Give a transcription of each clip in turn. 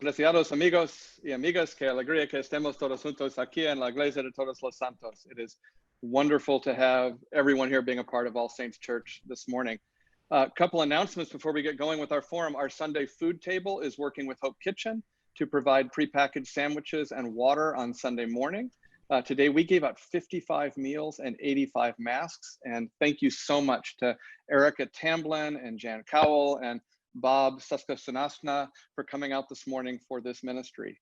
Apreciados amigos y amigas, qué alegría que estemos todos juntos aquí en la Iglesia de Todos los Santos. It is wonderful to have everyone here being a part of All Saints Church this morning. A couple announcements before we get going with our forum. Our Sunday food table is working with Hope Kitchen to provide prepackaged sandwiches and water on Sunday morning. Today we gave out 55 meals and 85 masks, and thank you so much to Erica Tamblin and Jan Cowell and Bob Suskasanasna for coming out this morning for this ministry.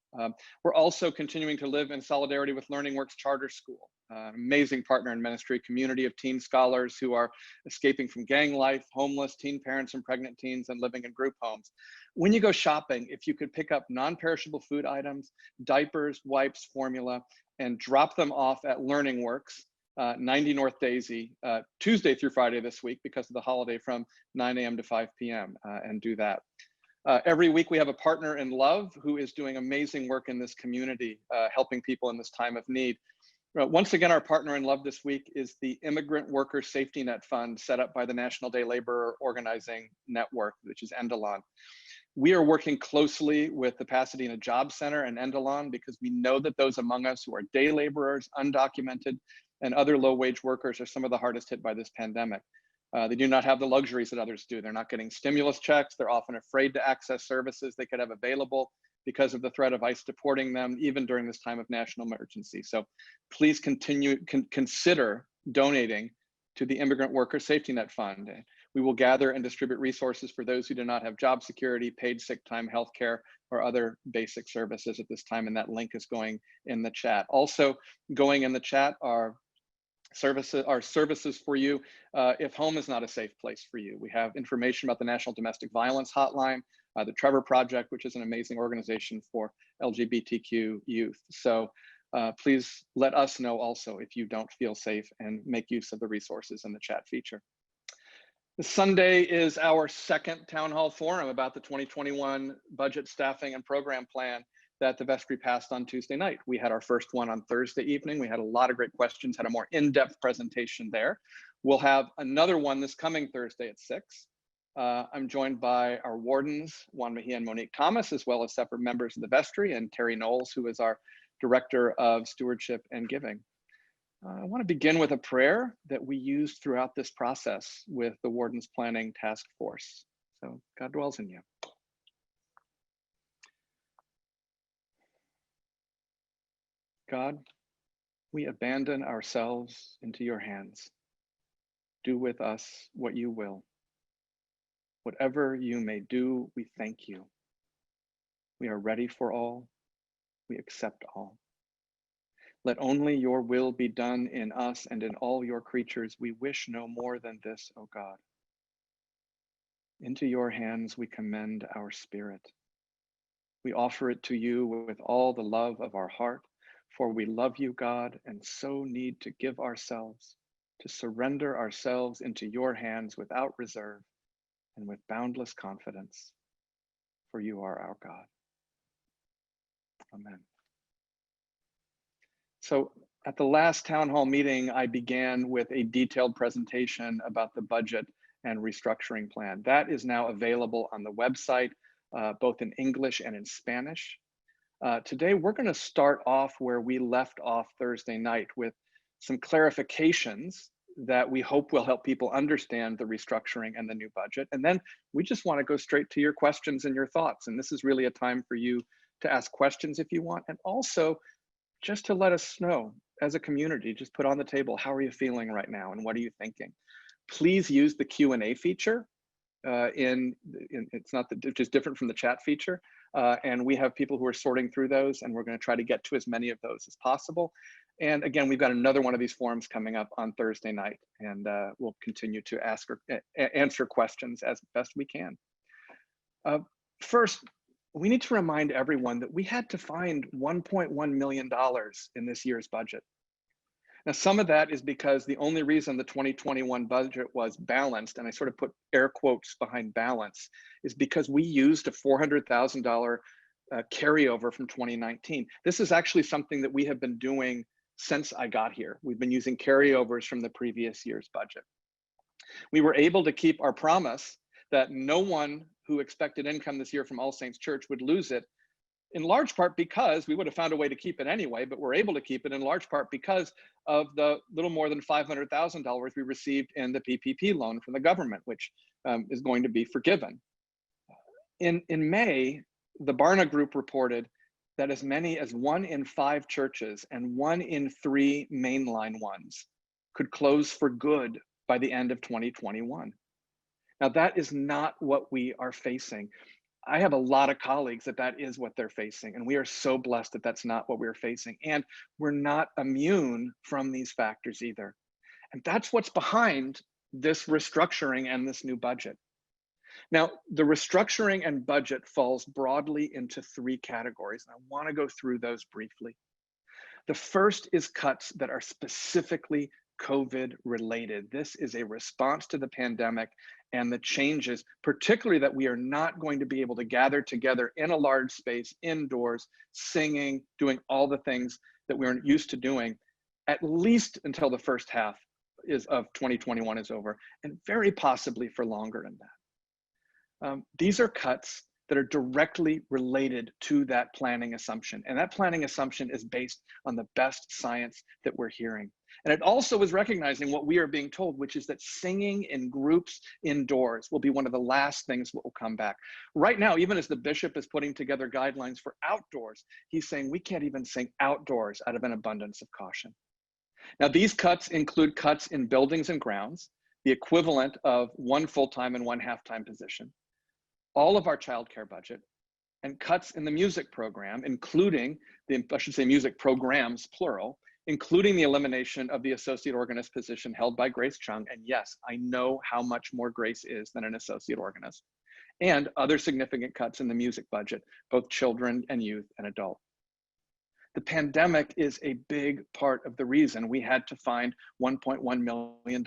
We're also continuing to live in solidarity with Learning Works Charter School, amazing partner in ministry, community of teen scholars who are escaping from gang life, homeless, teen parents and pregnant teens, and living in group homes. When you go shopping, if you could pick up non-perishable food items, diapers, wipes, formula, and drop them off at Learning Works, 90 North Daisy, Tuesday through Friday this week because of the holiday from 9 a.m. to 5 p.m. And do that. Every week we have a partner in love who is doing amazing work in this community, helping people in this time of need. Once again, our partner in love this week is the Immigrant Worker Safety Net Fund set up by the National Day Laborer Organizing Network, which is Endelon. We are working closely with the Pasadena Job Center and Endelon because we know that those among us who are day laborers, undocumented, and other low-wage workers are some of the hardest hit by this pandemic. They do not have the luxuries that others do. They're not getting stimulus checks. They're often afraid to access services they could have available because of the threat of ICE deporting them, even during this time of national emergency. So please consider donating to the Immigrant Worker Safety Net Fund. We will gather and distribute resources for those who do not have job security, paid sick time, healthcare, or other basic services at this time, and that link is going in the chat. Also going in the chat are services for you if home is not a safe place for you. We have information about the National Domestic Violence Hotline, the Trevor Project, which is an amazing organization for LGBTQ youth. So please let us know also if you don't feel safe and make use of the resources in the chat feature. Sunday is our second town hall forum about the 2021 budget, staffing, and program plan that the vestry passed on Tuesday night. We had our first one on Thursday evening. We had a lot of great questions, had a more in-depth presentation there. We'll have another one this coming Thursday at 6. I'm joined by our wardens, Juan Meja and Monique Thomas, as well as separate members of the vestry, and Terry Knowles, who is our Director of Stewardship and Giving. I want to begin with a prayer that we used throughout this process with the Wardens Planning Task Force. So God dwells in you. God, we abandon ourselves into your hands. Do with us what you will. Whatever you may do, we thank you. We are ready for all. We accept all. Let only your will be done in us and in all your creatures. We wish no more than this, O God. Into your hands we commend our spirit. We offer it to you with all the love of our heart, for we love you, God, and so need to give ourselves, to surrender ourselves into your hands without reserve and with boundless confidence, for you are our God. Amen. So at the last town hall meeting, I began with a detailed presentation about the budget and restructuring plan. That is now available on the website, both in English and in Spanish. Today, we're going to start off where we left off Thursday night with some clarifications that we hope will help people understand the restructuring and the new budget. And then we just want to go straight to your questions and your thoughts. And this is really a time for you to ask questions if you want, and also just to let us know as a community, just put on the table, how are you feeling right now and what are you thinking? Please use the Q&A feature. It's not which is different from the chat feature. And we have people who are sorting through those, and we're going to try to get to as many of those as possible. And again, we've got another one of these forums coming up on Thursday night, and we'll continue to ask or answer questions as best we can. First, we need to remind everyone that we had to find $1.1 million in this year's budget. Now, some of that is because the only reason the 2021 budget was balanced, and I sort of put air quotes behind balance, is because we used a $400,000 carryover from 2019. This is actually something that we have been doing since I got here. We've been using carryovers from the previous year's budget. We were able to keep our promise that no one who expected income this year from All Saints Church would lose it in large part because we would have found a way to keep it anyway, but we're able to keep it in large part because of the little more than $500,000 we received in the PPP loan from the government, which is going to be forgiven. In May, the Barna Group reported that as many as 1 in 5 churches and 1 in 3 mainline ones could close for good by the end of 2021. Now, that is not what we are facing. I have a lot of colleagues that is what they're facing, and we are so blessed that that's not what we're facing. And we're not immune from these factors either. And that's what's behind this restructuring and this new budget. Now, the restructuring and budget falls broadly into 3 categories, and I want to go through those briefly. The first is cuts that are specifically COVID related. This is a response to the pandemic and the changes, particularly that we are not going to be able to gather together in a large space, indoors, singing, doing all the things that we're used to doing, at least until the first half of 2021 is over, and very possibly for longer than that. These are cuts that are directly related to that planning assumption. And that planning assumption is based on the best science that we're hearing. And it also is recognizing what we are being told, which is that singing in groups indoors will be one of the last things that will come back. Right now, even as the bishop is putting together guidelines for outdoors, he's saying we can't even sing outdoors out of an abundance of caution. Now, these cuts include cuts in buildings and grounds, the equivalent of 1 full-time and 1 half-time position, all of our childcare budget, and cuts in the music program, including music programs, plural, including the elimination of the associate organist position held by Grace Chung. And yes, I know how much more Grace is than an associate organist, and other significant cuts in the music budget, both children and youth and adult. The pandemic is a big part of the reason we had to find $1.1 million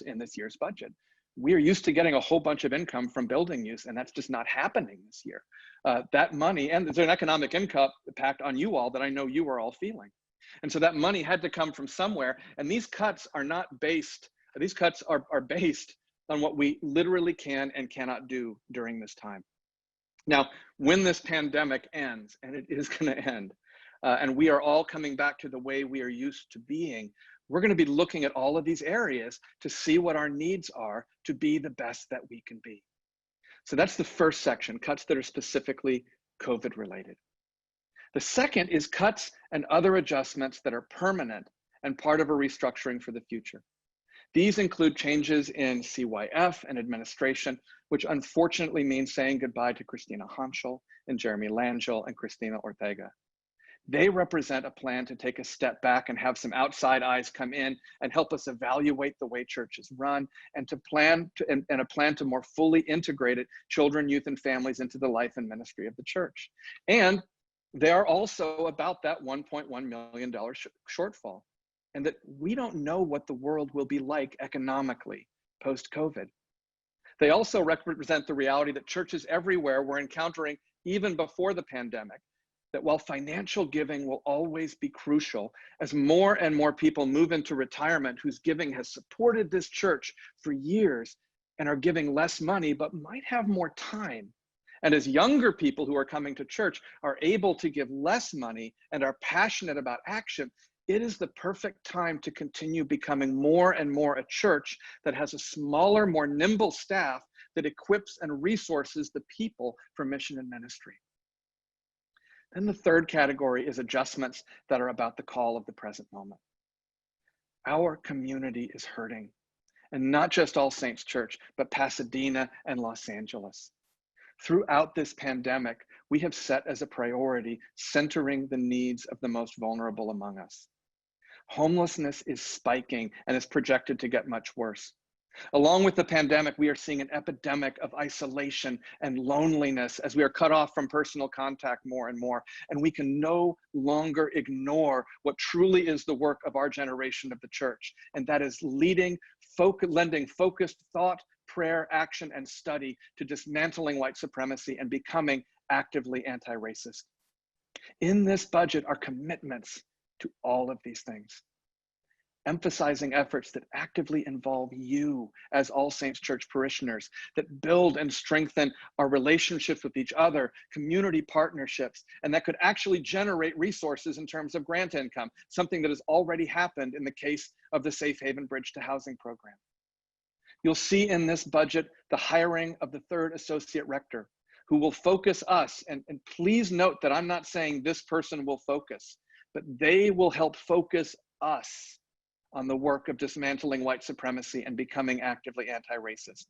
in this year's budget. We are used to getting a whole bunch of income from building use, and that's just not happening this year. That money, and there's an economic impact on you all that I know you are all feeling. And so that money had to come from somewhere, and these cuts are not based, these cuts are based on what we literally can and cannot do during this time. Now, when this pandemic ends, and it is gonna end, and we are all coming back to the way we are used to being, we're going to be looking at all of these areas to see what our needs are to be the best that we can be. So that's the first section, cuts that are specifically COVID related. The second is cuts and other adjustments that are permanent and part of a restructuring for the future. These include changes in CYF and administration, which unfortunately means saying goodbye to Christina Hanschel and Jeremy Langell and Christina Ortega. They represent a plan to take a step back and have some outside eyes come in and help us evaluate the way churches run, and a plan to more fully integrate it, children, youth, and families into the life and ministry of the church. And they are also about that $1.1 million shortfall, and that we don't know what the world will be like economically post-COVID. They also represent the reality that churches everywhere were encountering even before the pandemic, that while financial giving will always be crucial, as more and more people move into retirement whose giving has supported this church for years and are giving less money but might have more time, and as younger people who are coming to church are able to give less money and are passionate about action, it is the perfect time to continue becoming more and more a church that has a smaller, more nimble staff that equips and resources the people for mission and ministry. Then the third category is adjustments that are about the call of the present moment. Our community is hurting, and not just All Saints Church, but Pasadena and Los Angeles. Throughout this pandemic, we have set as a priority centering the needs of the most vulnerable among us. Homelessness is spiking and is projected to get much worse. Along with the pandemic, we are seeing an epidemic of isolation and loneliness as we are cut off from personal contact more and more. And we can no longer ignore what truly is the work of our generation of the church. And that is lending focused thought, prayer, action, and study to dismantling white supremacy and becoming actively anti-racist. In this budget are commitments to all of these things. emphasizing efforts that actively involve you as All Saints Church parishioners, that build and strengthen our relationships with each other, community partnerships, and that could actually generate resources in terms of grant income, something that has already happened in the case of the Safe Haven Bridge to Housing program. You'll see in this budget the hiring of the third associate rector, who will focus us, and please note that I'm not saying this person will focus, but they will help focus us on the work of dismantling white supremacy and becoming actively anti-racist.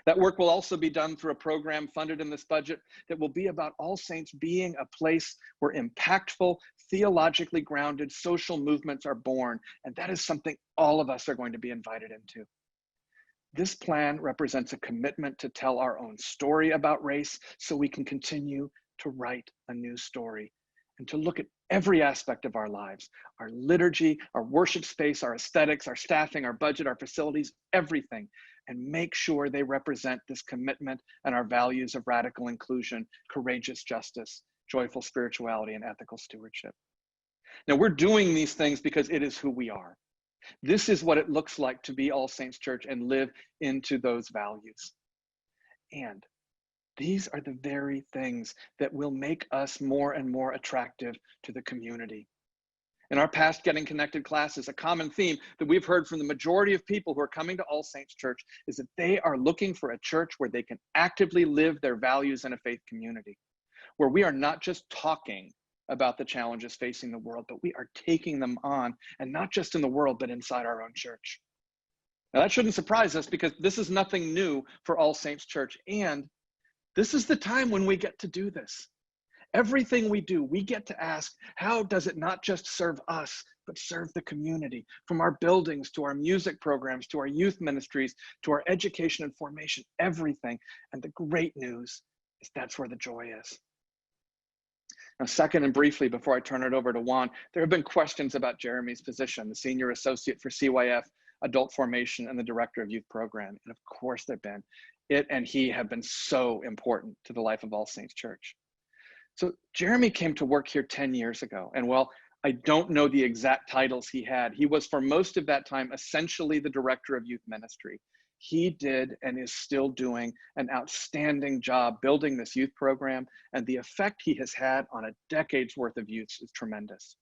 That work will also be done through a program funded in this budget that will be about All Saints being a place where impactful, theologically grounded social movements are born, and that is something all of us are going to be invited into. This plan represents a commitment to tell our own story about race so we can continue to write a new story and to look at every aspect of our lives, our liturgy, our worship space, our aesthetics, our staffing, our budget, our facilities, everything, and make sure they represent this commitment and our values of radical inclusion, courageous justice, joyful spirituality, and ethical stewardship. Now, we're doing these things because it is who we are. This is what it looks like to be All Saints Church and live into those values. And these are the very things that will make us more and more attractive to the community. In our past Getting Connected classes, a common theme that we've heard from the majority of people who are coming to All Saints Church is that they are looking for a church where they can actively live their values in a faith community, where we are not just talking about the challenges facing the world, but we are taking them on, and not just in the world, but inside our own church. Now that shouldn't surprise us because this is nothing new for All Saints Church, and this is the time when we get to do this. Everything we do, we get to ask, how does it not just serve us, but serve the community? From our buildings, to our music programs, to our youth ministries, to our education and formation, everything. And the great news is that's where the joy is. Now, second and briefly, before I turn it over to Juan, there have been questions about Jeremy's position, the Senior Associate for CYF, Adult Formation, and the Director of Youth Program. And of course they've been. It and he have been so important to the life of All Saints Church. So Jeremy came to work here 10 years ago. And while I don't know the exact titles he had, he was for most of that time essentially the Director of Youth Ministry. He did and is still doing an outstanding job building this youth program, and the effect he has had on a decade's worth of youth is tremendous.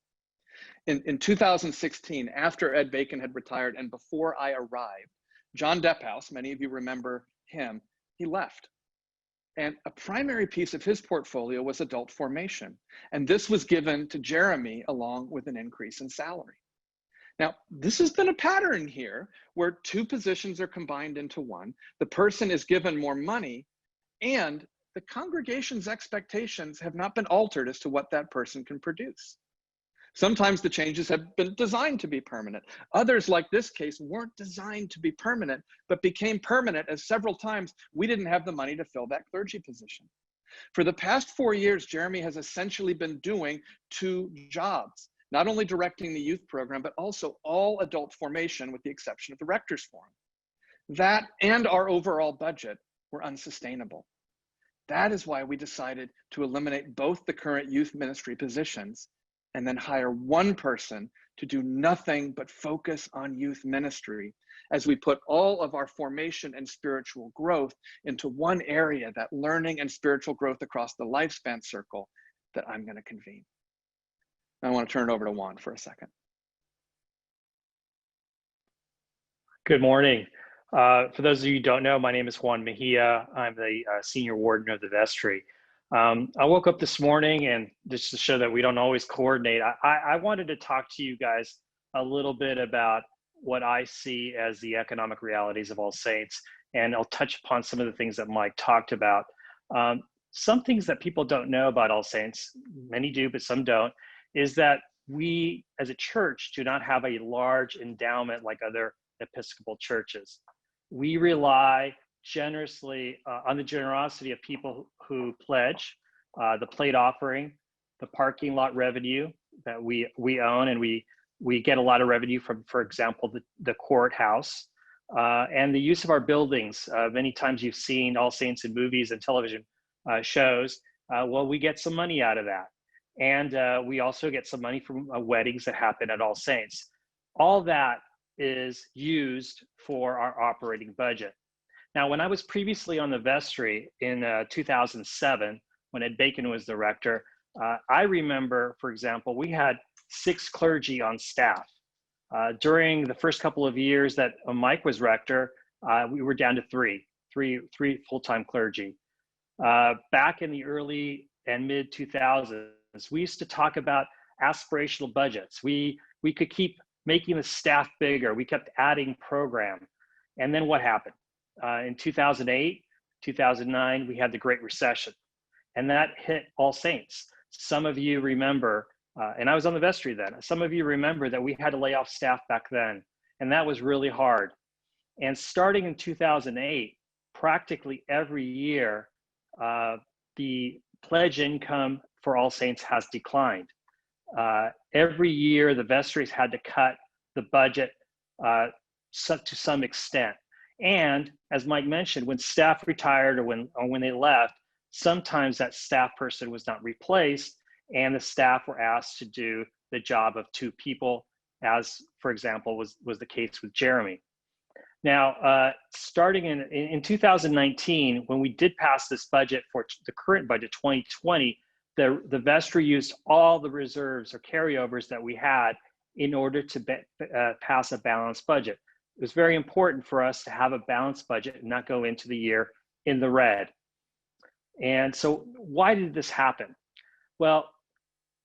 In 2016, after Ed Bacon had retired and before I arrived, John Depphouse, many of you remember him, he left. And a primary piece of his portfolio was adult formation. And this was given to Jeremy along with an increase in salary. Now, this has been a pattern here where two positions are combined into one. The person is given more money, and the congregation's expectations have not been altered as to what that person can produce. Sometimes the changes have been designed to be permanent. Others, like this case, weren't designed to be permanent, but became permanent as several times we didn't have the money to fill that clergy position. For the past 4 years, Jeremy has essentially been doing two jobs, not only directing the youth program, but also all adult formation with the exception of the Rector's Forum. That and our overall budget were unsustainable. That is why we decided to eliminate both the current youth ministry positions and then hire one person to do nothing but focus on youth ministry as we put all of our formation and spiritual growth into one area, that learning and spiritual growth across the lifespan circle that I'm going to convene. I want to turn it over to Juan for a second. Good morning. For those of you who don't know, my name is Juan Meja. I'm the senior warden of the vestry. I woke up this morning, and just to show that we don't always coordinate, I wanted to talk to you guys a little bit about what I see as the economic realities of All Saints, and I'll touch upon some of the things that Mike talked about. Some things that people don't know about All Saints, many do, but some don't, is that we as a church do not have a large endowment like other Episcopal churches. We rely generously on the generosity of people who pledge, the plate offering, the parking lot revenue that we own, and we get a lot of revenue from, for example, the courthouse, and the use of our buildings. Many times you've seen All Saints in movies and television shows. Well, we get some money out of that. And we also get some money from weddings that happen at All Saints. all that is used for our operating budget. Now, when I was previously on the vestry in 2007, when Ed Bacon was the rector, I remember, for example, we had 6 clergy on staff. During the first couple of years that Mike was rector, we were down to three full-time clergy. Back in the early and mid 2000s, we used to talk about aspirational budgets. We could keep making the staff bigger. We kept adding program. And then what happened? In 2008, 2009, we had the Great Recession, and that hit All Saints. Some of you remember, and I was on the vestry then, some of you remember that we had to lay off staff back then, and that was really hard. And starting in 2008, practically every year, the pledge income for All Saints has declined. Every year, the vestries had to cut the budget to some extent. And as Mike mentioned, when staff retired or when they left, sometimes that staff person was not replaced, and the staff were asked to do the job of 2 people, as, for example, was the case with Jeremy. Now, starting in 2019, when we did pass this budget for the current budget, 2020, the vestry used all the reserves or carryovers that we had in order to pass a balanced budget. It was very important for us to have a balanced budget and not go into the year in the red. And so why did this happen? Well,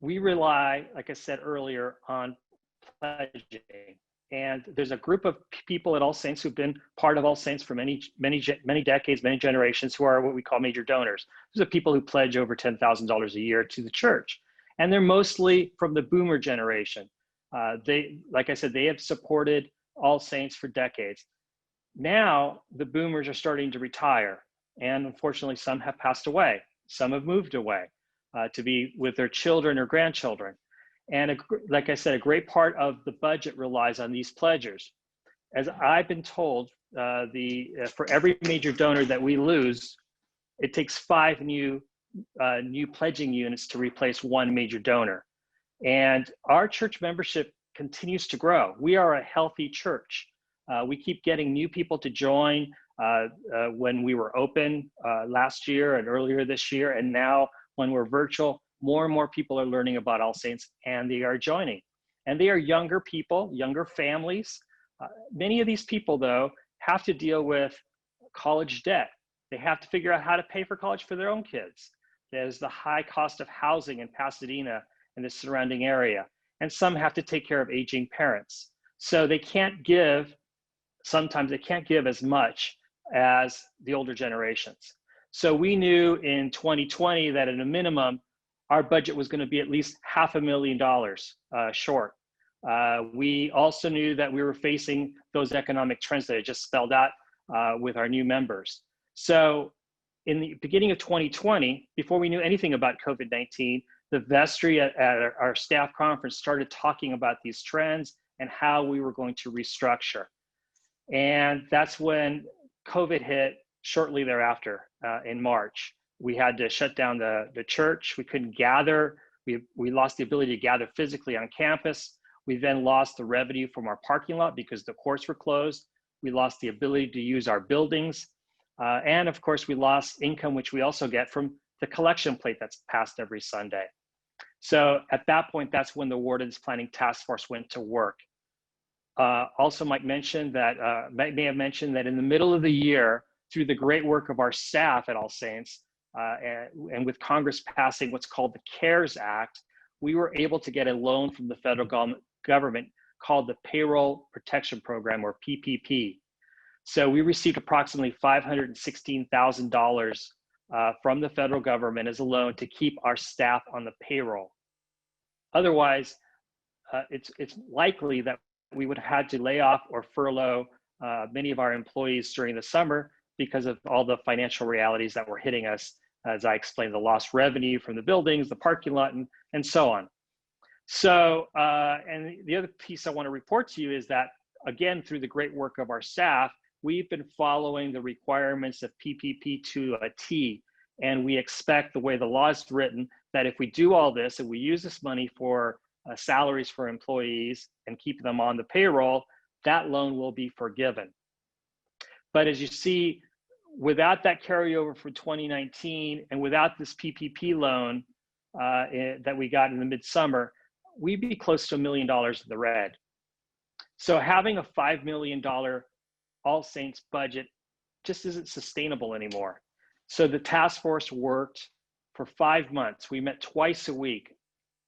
we rely, like I said earlier, on pledging. And there's a group of people at All Saints who've been part of All Saints for many decades, many generations, who are what we call major donors. These are people who pledge over $10,000 a year to the church. And they're mostly from the boomer generation. Like I said, they have supported All Saints for decades. Now, the boomers are starting to retire. And unfortunately, some have passed away. Some have moved away to be with their children or grandchildren. And like I said, a great part of the budget relies on these pledgers. As I've been told, for every major donor that we lose, it takes 5 new pledging units to replace 1 major donor. And our church membership continues to grow. We are a healthy church. We keep getting new people to join when we were open last year and earlier this year, and now when we're virtual, more and more people are learning about All Saints, and they are joining. And they are younger people, younger families. Many of these people, though, have to deal with college debt. They have to figure out how to pay for college for their own kids. There's the high cost of housing in Pasadena and the surrounding area. And some have to take care of aging parents. So they can't give, sometimes they can't give as much as the older generations. So we knew in 2020 that at a minimum, our budget was going to be at least $500,000 short. We also knew that we were facing those economic trends that I just spelled out with our new members. So in the beginning of 2020, before we knew anything about COVID-19, the vestry at our staff conference started talking about these trends and how we were going to restructure. And that's when COVID hit shortly thereafter in March. We had to shut down the church. We couldn't gather. We lost the ability to gather physically on campus. We then lost the revenue from our parking lot because the courts were closed. We lost the ability to use our buildings. And of course, we lost income, which we also get from the collection plate that's passed every Sunday. So at that point, that's when the Warden's Planning Task Force went to work. Also, Mike mentioned that, may have mentioned that in the middle of the year, through the great work of our staff at All Saints, and with Congress passing what's called the CARES Act, we were able to get a loan from the federal government called the Payroll Protection Program, or PPP. So we received approximately $516,000 from the federal government as a loan to keep our staff on the payroll. Otherwise, it's likely that we would have had to lay off or furlough many of our employees during the summer because of all the financial realities that were hitting us, as I explained, the lost revenue from the buildings, the parking lot, and so on. So, and the other piece I want to report to you is that, again, through the great work of our staff, we've been following the requirements of PPP to a T. And we expect, the way the law is written, that if we do all this and we use this money for salaries for employees and keep them on the payroll, that loan will be forgiven. But as you see, without that carryover for 2019 and without this PPP loan that we got in the midsummer, we'd be close to $1 million in the red. So having a $5 million All Saints budget just isn't sustainable anymore. So the task force worked for 5 months. We met twice a week.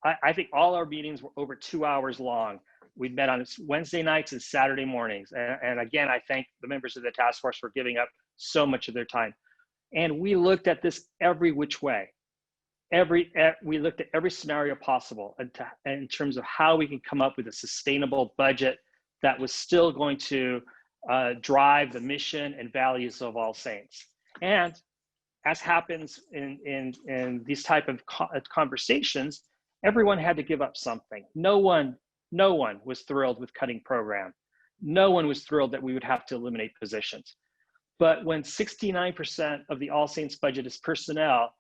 I think all our meetings were over 2 hours long. We met on Wednesday nights and Saturday mornings. And again, I thank the members of the task force for giving up so much of their time. And we looked at this every which way. We looked at every scenario possible in terms of how we can come up with a sustainable budget that was still going to drive the mission and values of All Saints. And as happens in these type of conversations, everyone had to give up something. No one was thrilled with cutting program. No one was thrilled that we would have to eliminate positions. But when 69% of the All Saints budget is personnel,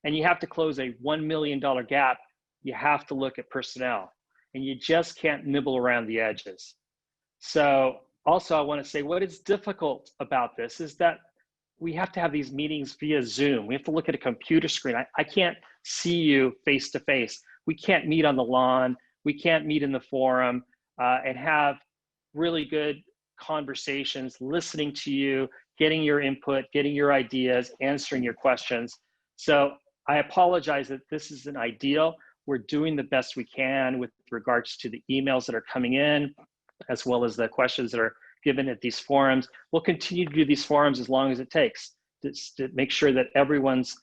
and you have to close a $1 million gap, you have to look at personnel, and you just can't nibble around the edges. So also I want to say what is difficult about this is that we have to have these meetings via Zoom. We have to look at a computer screen. I can't see you face to face. We can't meet on the lawn. We can't meet in the forum and have really good conversations, listening to you, getting your input, getting your ideas, answering your questions. So I apologize that this isn't ideal. We're doing the best we can with regards to the emails that are coming in, as well as the questions that are given at these forums. We'll continue to do these forums as long as it takes to make sure that everyone's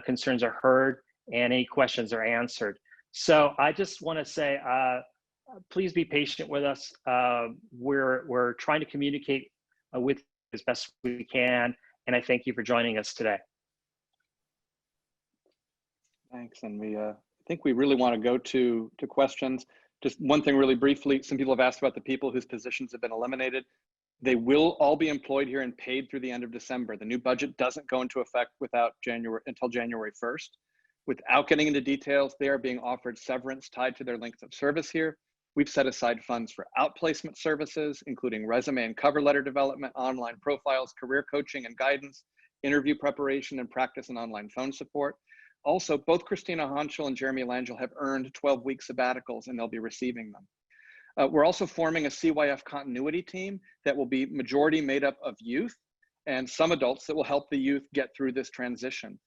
concerns are heard and any questions are answered. So I just want to say, please be patient with us. We're trying to communicate with you as best we can, and I thank you for joining us today. Thanks, and I think we really want to go to questions. Just one thing really briefly, some people have asked about the people whose positions have been eliminated. They will all be employed here and paid through the end of December. The new budget doesn't go into effect until January 1st. Without getting into details, they are being offered severance tied to their length of service here. We've set aside funds for outplacement services, including resume and cover letter development, online profiles, career coaching and guidance, interview preparation, and practice and online phone support. Also, both Christina Honchel and Jeremy Langell have earned 12-week sabbaticals, and they'll be receiving them. We're also forming a CYF continuity team that will be majority made up of youth and some adults that will help the youth get through this transition.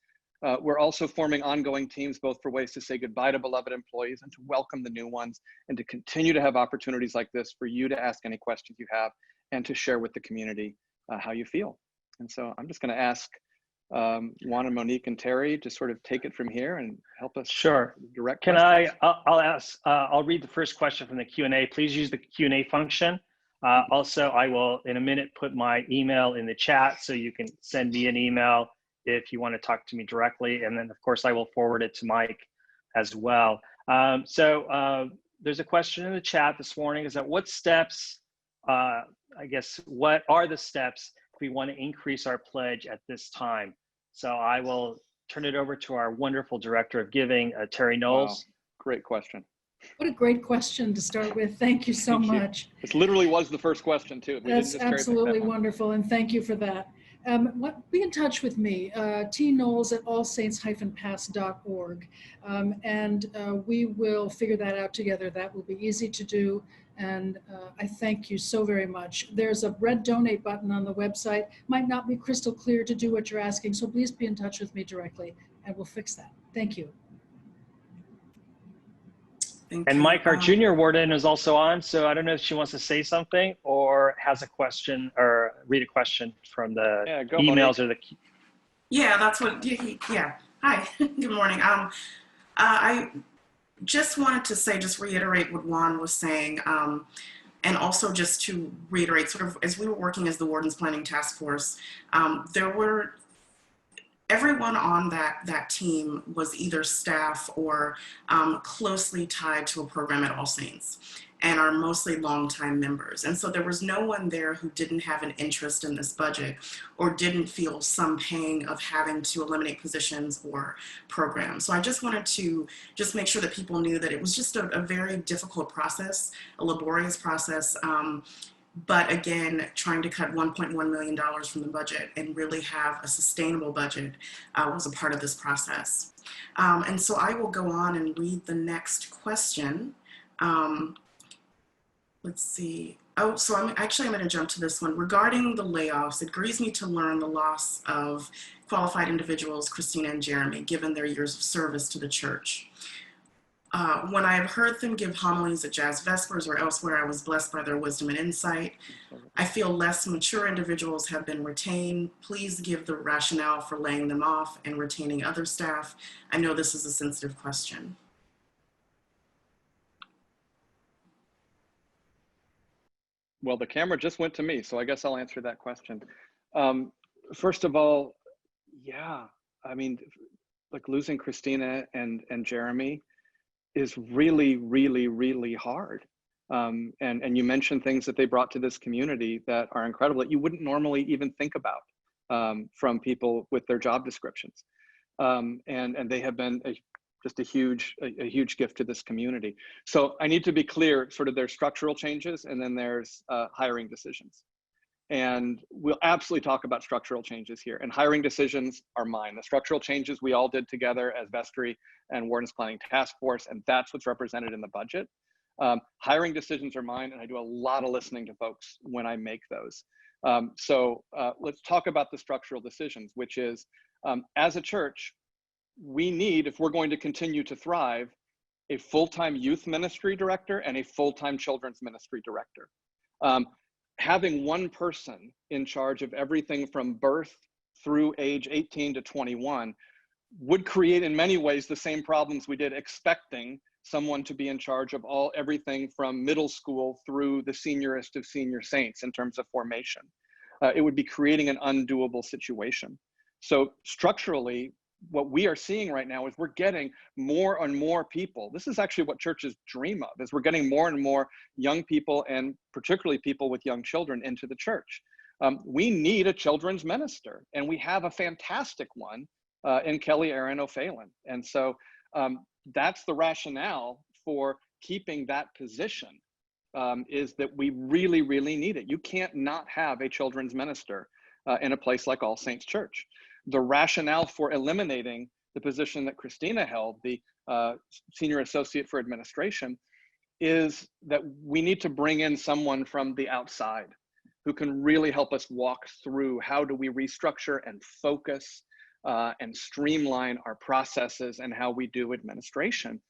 We're also forming ongoing teams, both for ways to say goodbye to beloved employees and to welcome the new ones, and to continue to have opportunities like this for you to ask any questions you have and to share with the community how you feel. And so I'm just going to ask Juan and Monique and Terry to sort of take it from here and help us. Sure. Direct Can questions. I'll read the first question from the Q&A. Please use the Q&A function. Also, I will in a minute put my email in the chat so you can send me an email if you want to talk to me directly. And then of course I will forward it to Mike as well. There's a question in the chat this morning, is that what steps, what are the steps if we want to increase our pledge at this time? So I will turn it over to our wonderful Director of Giving, Terry Knowles. Wow. Great question. What a great question to start with. Thank you so much. It literally was the first question too. That's absolutely wonderful, and thank you for that. Be in touch with me, tknowles@allsaints-pass.org, and we will figure that out together. That will be easy to do, and I thank you so very much. There's a red donate button on the website. Might not be crystal clear to do what you're asking, so please be in touch with me directly, and we'll fix that. Thank you. And Mike, our junior warden, is also on, so I don't know if she wants to say something or has a question or read a question from the emails or the. Yeah, that's what. Yeah. Hi. Good morning. I just wanted to say, just reiterate what Juan was saying, and also just to reiterate, sort of, as we were working as the Wardens Planning Task Force, there were everyone on that team was either staff or closely tied to a program at All Saints, and are mostly longtime members. And so there was no one there who didn't have an interest in this budget or didn't feel some pang of having to eliminate positions or programs. So I just wanted to just make sure that people knew that it was just a very difficult process, a laborious process. But again, trying to cut $1.1 million from the budget and really have a sustainable budget was a part of this process. And so I will go on and read the next question. Let's see. Oh, so I'm going to jump to this one. Regarding the layoffs, it grieves me to learn the loss of qualified individuals, Christina and Jeremy, given their years of service to the church. When I have heard them give homilies at Jazz Vespers or elsewhere, I was blessed by their wisdom and insight. I feel less mature individuals have been retained. Please give the rationale for laying them off and retaining other staff. I know this is a sensitive question. Well, the camera just went to me, so I guess I'll answer that question. First of all, yeah, I mean, like losing Christina and Jeremy is really, really, really hard. And you mentioned things that they brought to this community that are incredible that you wouldn't normally even think about from people with their job descriptions. And they have been just a huge gift to this community. So I need to be clear, sort of there's structural changes and then there's hiring decisions. And we'll absolutely talk about structural changes here, and hiring decisions are mine. The structural changes we all did together as Vestry and Wardens Planning Task Force, and that's what's represented in the budget. Hiring decisions are mine, and I do a lot of listening to folks when I make those. So let's talk about the structural decisions, which is, as a church, we need, if we're going to continue to thrive, a full-time youth ministry director and a full-time children's ministry director. Having one person in charge of everything from birth through age 18 to 21 would create in many ways the same problems we did expecting someone to be in charge of everything from middle school through the seniorest of senior saints in terms of formation. It would be creating an undoable situation. So structurally, what we are seeing right now is we're getting more and more people. This is actually what churches dream of, is we're getting more and more young people, and particularly people with young children, into the church. We need a children's minister, and we have a fantastic one in Kelly Aaron O'Phelan. And so that's the rationale for keeping that position, is that we really, really need it. You can't not have a children's minister in a place like All Saints Church. The rationale for eliminating the position that Christina held, the Senior Associate for Administration, is that we need to bring in someone from the outside who can really help us walk through how do we restructure and focus and streamline our processes and how we do administration.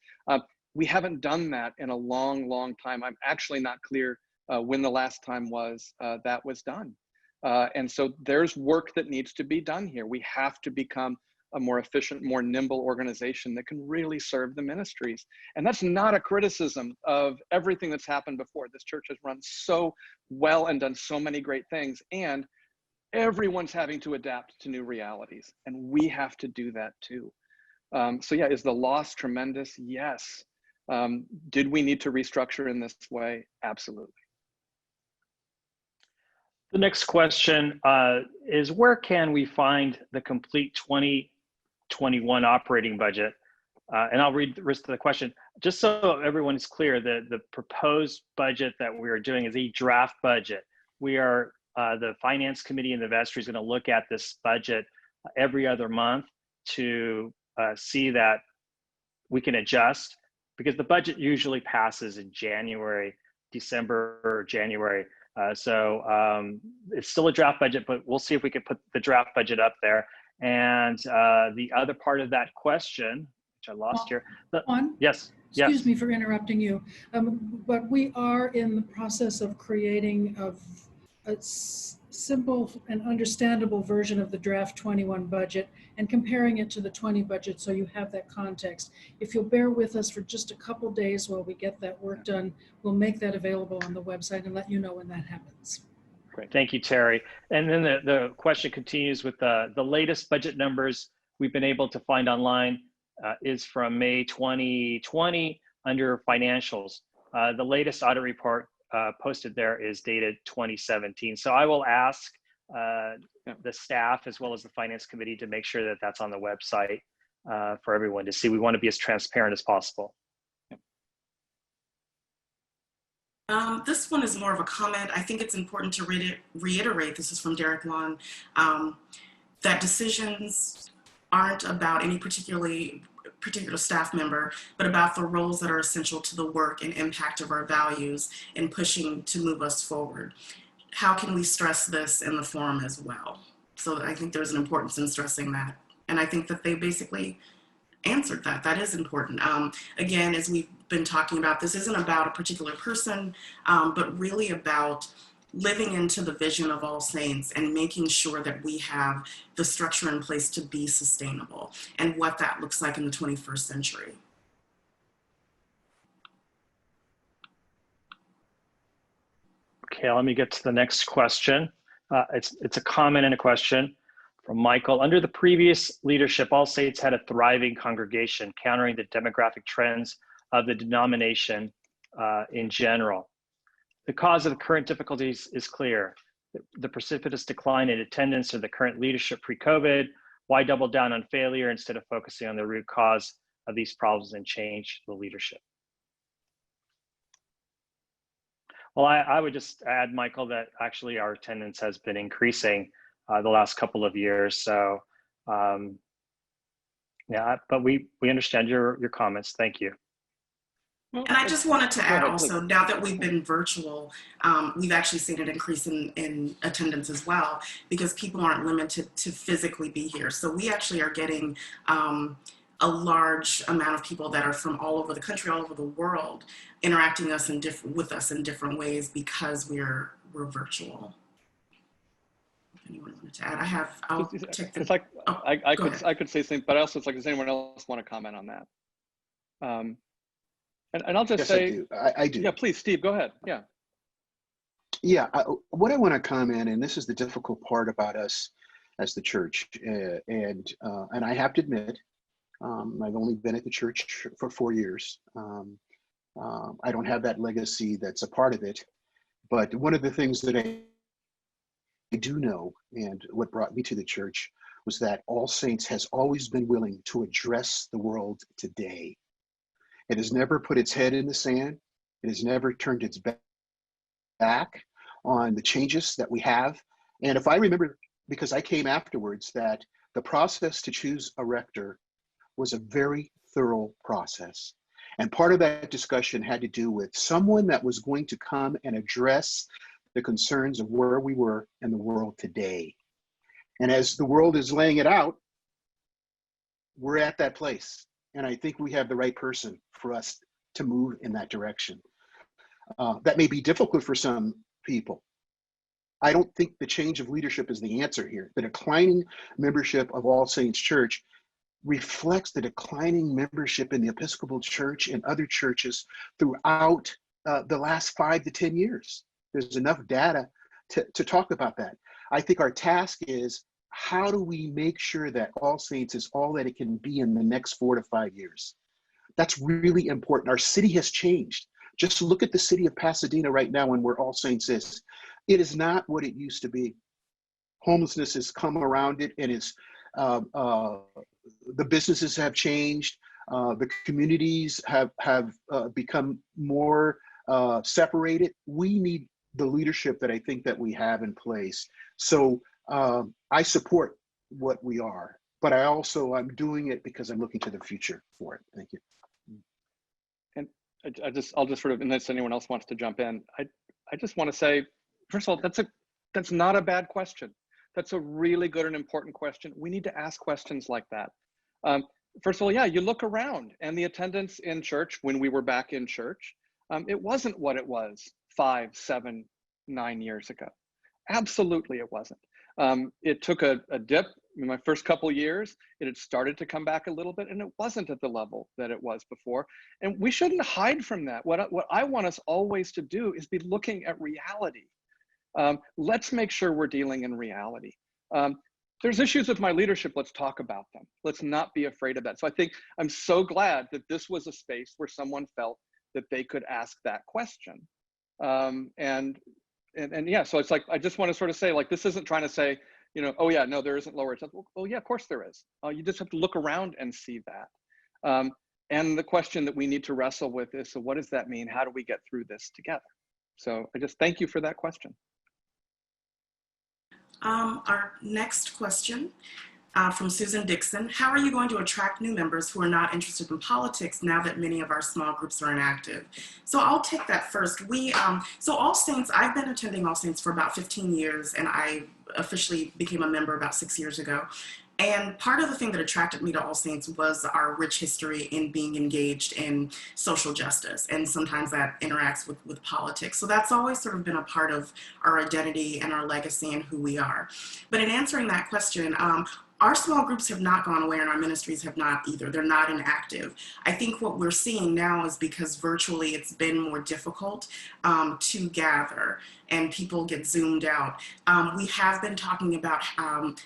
We haven't done that in a long, long time. I'm actually not clear when the last time was that was done. And so there's work that needs to be done here. We have to become a more efficient, more nimble organization that can really serve the ministries. And that's not a criticism of everything that's happened before. This church has run so well and done so many great things, and everyone's having to adapt to new realities, and we have to do that too. So yeah, is the loss tremendous? Yes. Did we need to restructure in this way? Absolutely. The next question is, where can we find the complete 2021 operating budget? And I'll read the rest of the question. Just so everyone is clear, the proposed budget that we are doing is a draft budget. We are, the Finance Committee and the Vestry is going to look at this budget every other month to see that we can adjust, because the budget usually passes in January, December, or January. So it's still a draft budget, but we'll see if we can put the draft budget up there. And the other part of that question, which I lost here. Juan? Yes. Excuse me for interrupting you, but we are in the process of creating a simple and understandable version of the draft 21 budget and comparing it to the 20 budget, so you have that context. If you'll bear with us for just a couple days while we get that work done, we'll make that available on the website and let you know when that happens. Great, thank you, Terry. And then the question continues with the latest budget numbers we've been able to find online is from May 2020 under financials. The latest audit report posted there is dated 2017. So I will ask the staff as well as the finance committee to make sure that that's on the website for everyone to see. We want to be as transparent as possible. This one is more of a comment. I think it's important to reiterate, this is from Derek Long, that decisions aren't about any particular staff member, but about the roles that are essential to the work and impact of our values in pushing to move us forward. How can we stress this in the forum as well? So I think there's an importance in stressing that. And I think that they basically answered that. That is important. Again, as we've been talking about, this isn't about a particular person, but really about living into the vision of All Saints and making sure that we have the structure in place to be sustainable and what that looks like in the 21st century. Okay, let me get to the next question. It's a comment and a question from Michael. Under the previous leadership, All Saints had a thriving congregation, countering the demographic trends of the denomination in general. The cause of the current difficulties is clear. The precipitous decline in attendance of the current leadership pre-COVID. Why double down on failure instead of focusing on the root cause of these problems and change the leadership? Well, I would just add, Michael, that actually our attendance has been increasing the last couple of years. So yeah, but we understand your comments. Thank you. And I just wanted to add also, now that we've been virtual, we've actually seen an increase in attendance as well, because people aren't limited to physically be here. So we actually are getting a large amount of people that are from all over the country, all over the world, interacting with us in different ways because we're virtual. If anyone wanted to add, I'll check the. It's like I could say something, but also it's like, does anyone else want to comment on that? And I'll just say, I do. Yeah, please, Steve, go ahead. Yeah. Yeah, what I want to comment, and this is the difficult part about us as the church, and I have to admit, I've only been at the church for 4 years. I don't have that legacy that's a part of it, but one of the things that I do know, and what brought me to the church, was that All Saints has always been willing to address the world today. It has never put its head in the sand. It has never turned its back on the changes that we have. And if I remember, because I came afterwards, that the process to choose a rector was a very thorough process. And part of that discussion had to do with someone that was going to come and address the concerns of where we were in the world today. And as the world is laying it out, we're at that place. And I think we have the right person for us to move in that direction. That may be difficult for some people. I don't think the change of leadership is the answer here. The declining membership of All Saints Church reflects the declining membership in the Episcopal Church and other churches throughout the last 5 to 10 years. There's enough data to talk about that. I think our task is, how do we make sure that All Saints is all that it can be in the next 4 to 5 years? That's really important. Our city has changed. Just look at the city of Pasadena right now and where All Saints is. It is not what it used to be. Homelessness has come around it, and it's the businesses have changed. The communities have become more separated. We need the leadership that I think that we have in place. So I support what we are, but I'm doing it because I'm looking to the future for it. Thank you. And I'll just sort of, unless anyone else wants to jump in, I just want to say, first of all, that's not a bad question. That's a really good and important question. We need to ask questions like that. First of all, yeah, you look around, and the attendance in church when we were back in church, it wasn't what it was 5, 7, 9 years ago. Absolutely, it wasn't. It took a dip in my first couple years. It had started to come back a little bit, and it wasn't at the level that it was before. And we shouldn't hide from that. What I want us always to do is be looking at reality. Let's make sure we're dealing in reality. There's issues with my leadership. Let's talk about them. Let's not be afraid of that. So I think I'm so glad that this was a space where someone felt that they could ask that question. And yeah, so it's like, I just want to sort of say, like, this isn't trying to say, you know, oh yeah, no, there isn't lower attendance. Well, yeah, of course there is. You just have to look around and see that. And the question that we need to wrestle with is, so what does that mean? How do we get through this together? So I just thank you for that question. Our next question from Susan Dixon. How are you going to attract new members who are not interested in politics now that many of our small groups are inactive? So I'll take that first. So All Saints, I've been attending All Saints for about 15 years, and I officially became a member about 6 years ago. And part of the thing that attracted me to All Saints was our rich history in being engaged in social justice. And sometimes that interacts with politics. So that's always sort of been a part of our identity and our legacy and who we are. But in answering that question, our small groups have not gone away and our ministries have not either. They're not inactive. I think what we're seeing now is because virtually it's been more difficult to gather and people get zoomed out. We have been talking about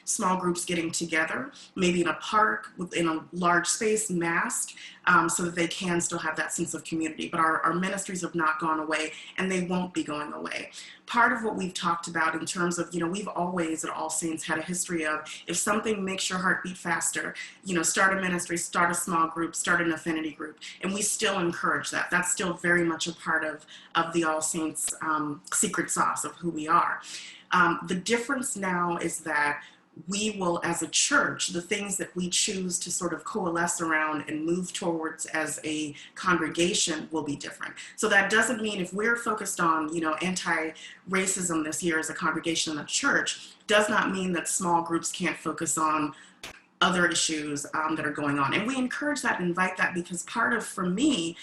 small groups getting together, maybe in a park, in a large space, masked, so that they can still have that sense of community. But our ministries have not gone away and they won't be going away. Part of what we've talked about in terms of, you know, we've always at All Saints had a history of, if something makes your heart beat faster, you know, start a ministry, start a small group, start an affinity group. And we still encourage that. That's still very much a part of the All Saints secret sauce of who we are. The difference now is that we will, as a church, the things that we choose to sort of coalesce around and move towards as a congregation will be different. So that doesn't mean if we're focused on, you know, anti-racism this year as a congregation in the church, does not mean that small groups can't focus on other issues that are going on. And we encourage that and invite that because part of, for me,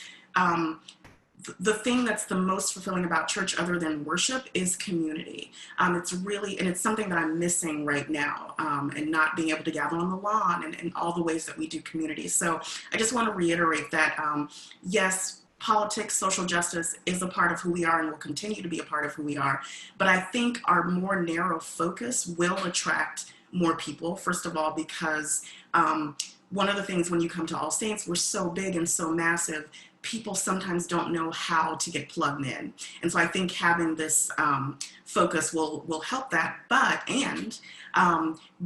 the thing that's the most fulfilling about church other than worship is community. It's really, and it's something that I'm missing right now, and not being able to gather on the lawn and all the ways that we do community. So I just want to reiterate that, yes, politics, social justice is a part of who we are and will continue to be a part of who we are. But I think our more narrow focus will attract more people, first of all, because one of the things when you come to All Saints, we're so big and so massive, people sometimes don't know how to get plugged in. And so I think having this focus will help that,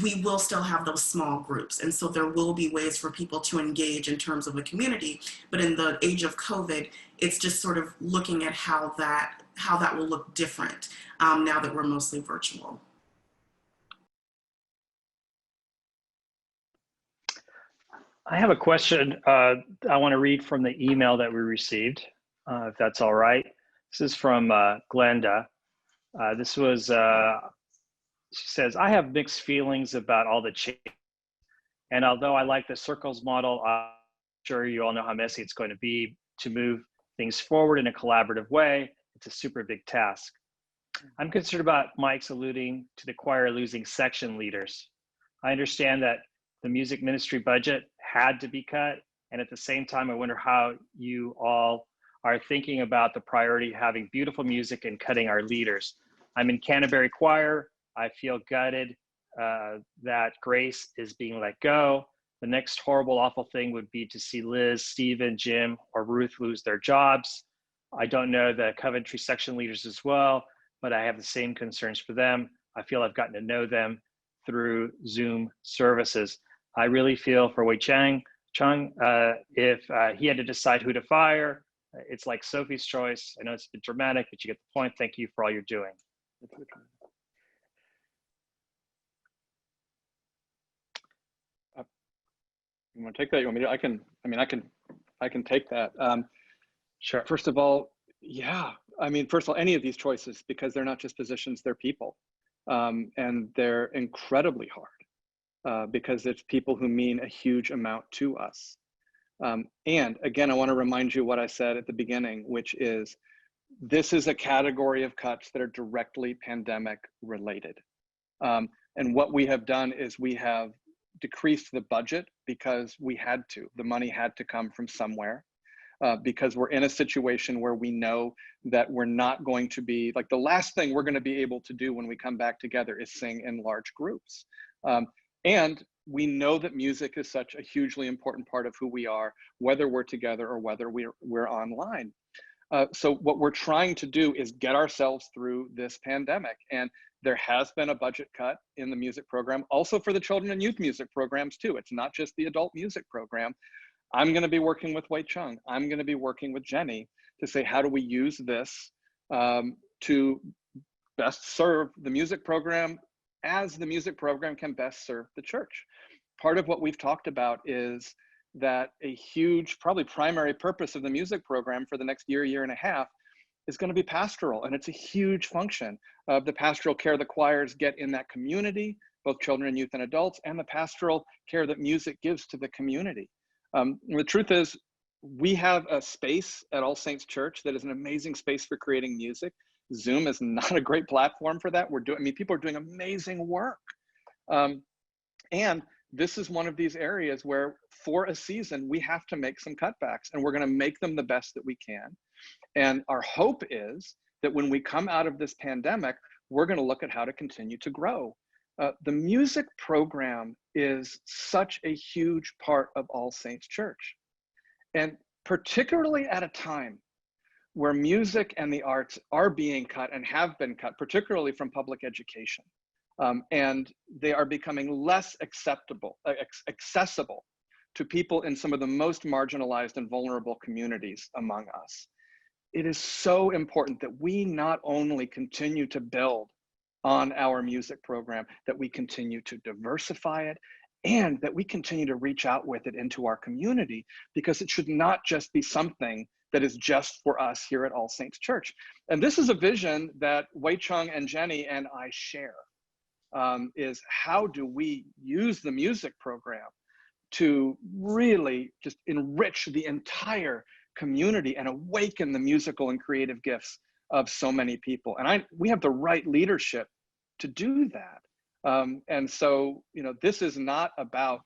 we will still have those small groups. And so there will be ways for people to engage in terms of a community, but in the age of COVID, it's just sort of looking at how that will look different now that we're mostly virtual. I have a question I want to read from the email that we received, if that's all right. This is from Glenda. This was, she says, I have mixed feelings about all the change. And although I like the circles model, I'm sure you all know how messy it's going to be to move things forward in a collaborative way. It's a super big task. I'm concerned about Mike's alluding to the choir losing section leaders. I understand that the music ministry budget had to be cut. And at the same time, I wonder how you all are thinking about the priority of having beautiful music and cutting our leaders. I'm in Canterbury Choir. I feel gutted that Grace is being let go. The next horrible, awful thing would be to see Liz, Stephen, Jim, or Ruth lose their jobs. I don't know the Coventry section leaders as well, but I have the same concerns for them. I feel I've gotten to know them through Zoom services. I really feel for Wei Chung, if he had to decide who to fire, it's like Sophie's Choice. I know it's a bit dramatic, but you get the point. Thank you for all you're doing. You want to take that? You want me to? I can take that. Sure. First of all, yeah. I mean, first of all, any of these choices, because they're not just positions, they're people, and they're incredibly hard. Because it's people who mean a huge amount to us. And again, I want to remind you what I said at the beginning, which is this is a category of cuts that are directly pandemic related. And what we have done is we have decreased the budget because we had to. The money had to come from somewhere. because we're in a situation where we know that we're not going to be, like, the last thing we're going to be able to do when we come back together is sing in large groups. And we know that music is such a hugely important part of who we are, whether we're together or whether we're online. So what we're trying to do is get ourselves through this pandemic. And there has been a budget cut in the music program, also for the children and youth music programs too. It's not just the adult music program. I'm going to be working with Wei Chung. I'm going to be working with Jenny to say, how do we use this to best serve the music program as the music program can best serve the church. Part of what we've talked about is that a huge, probably primary purpose of the music program for the next year, year and a half is going to be pastoral. And it's a huge function of the pastoral care the choirs get in that community, both children and youth and adults, and the pastoral care that music gives to the community. The truth is, we have a space at All Saints Church that is an amazing space for creating music. Zoom is not a great platform for that. People are doing amazing work. And this is one of these areas where for a season, we have to make some cutbacks, and we're going to make them the best that we can. And our hope is that when we come out of this pandemic, we're going to look at how to continue to grow. The music program is such a huge part of All Saints Church. And particularly at a time where music and the arts are being cut and have been cut, particularly from public education. And they are becoming less accessible to people in some of the most marginalized and vulnerable communities among us. It is so important that we not only continue to build on our music program, that we continue to diversify it, and that we continue to reach out with it into our community, because it should not just be something that is just for us here at All Saints Church. And this is a vision that Wei Chung and Jenny and I share, is how do we use the music program to really just enrich the entire community and awaken the musical and creative gifts of so many people. And we have the right leadership to do that. And so, this is not about,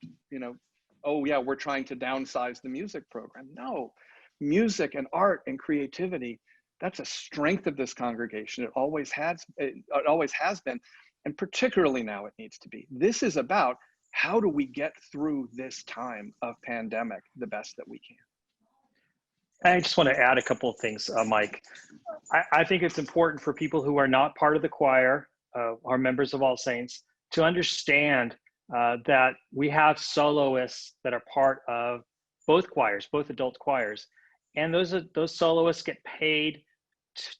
oh yeah, we're trying to downsize the music program. No, music and art and creativity, that's a strength of this congregation. It always has been, and particularly now it needs to be. This is about how do we get through this time of pandemic the best that we can. I just want to add a couple of things, Mike. I think it's important for people who are not part of the choir, are members of All Saints, to understand that we have soloists that are part of both choirs, both adult choirs, and those soloists get paid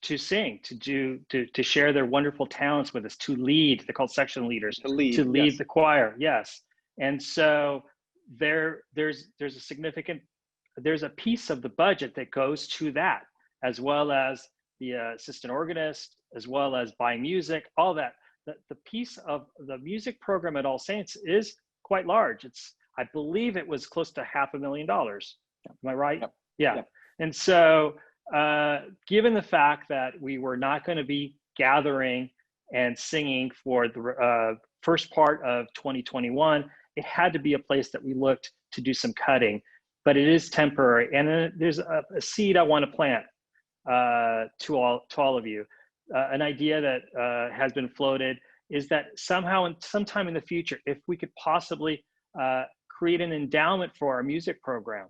to sing, to share their wonderful talents with us, to lead. They're called section leaders. To lead yes. the choir, yes. And so there's a piece of the budget that goes to that, as well as the assistant organist, as well as buying music, all that. The piece of the music program at All Saints is quite large. I believe it was close to $500,000. Am I right? Yep. Yeah. Yep. And so given the fact that we were not going to be gathering and singing for the first part of 2021, it had to be a place that we looked to do some cutting, but it is temporary. And there's a seed I want to plant to all of you. An idea that has been floated is that sometime in the future, if we could possibly create an endowment for our music program,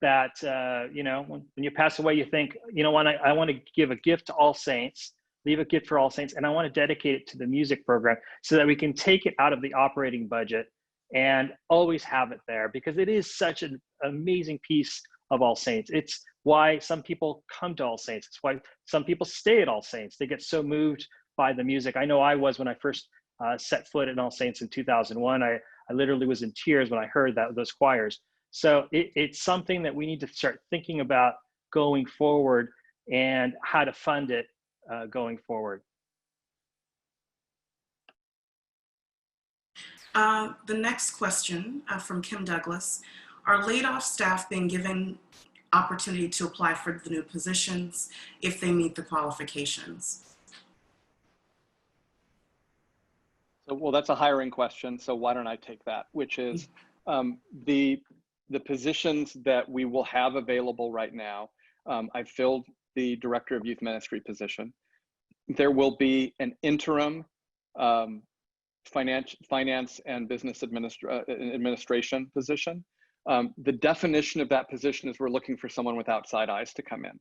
that when you pass away, you think, I want to give a gift to All Saints, leave a gift for All Saints, and I want to dedicate it to the music program so that we can take it out of the operating budget and always have it there, because it is such an amazing piece of All Saints. It's why some people come to All Saints. It's why some people stay at All Saints. They get so moved by the music. I know I was when I first set foot in All Saints in 2001. I literally was in tears when I heard those choirs. So it's something that we need to start thinking about going forward and how to fund it going forward. The next question from Kim Douglas: are laid off staff being given opportunity to apply for the new positions if they meet the qualifications? So, well, that's a hiring question, so why don't I take that, which is the positions that we will have available right now, I've filled the Director of Youth Ministry position. There will be an interim finance and business administration position. The definition of that position is we're looking for someone with outside eyes to come in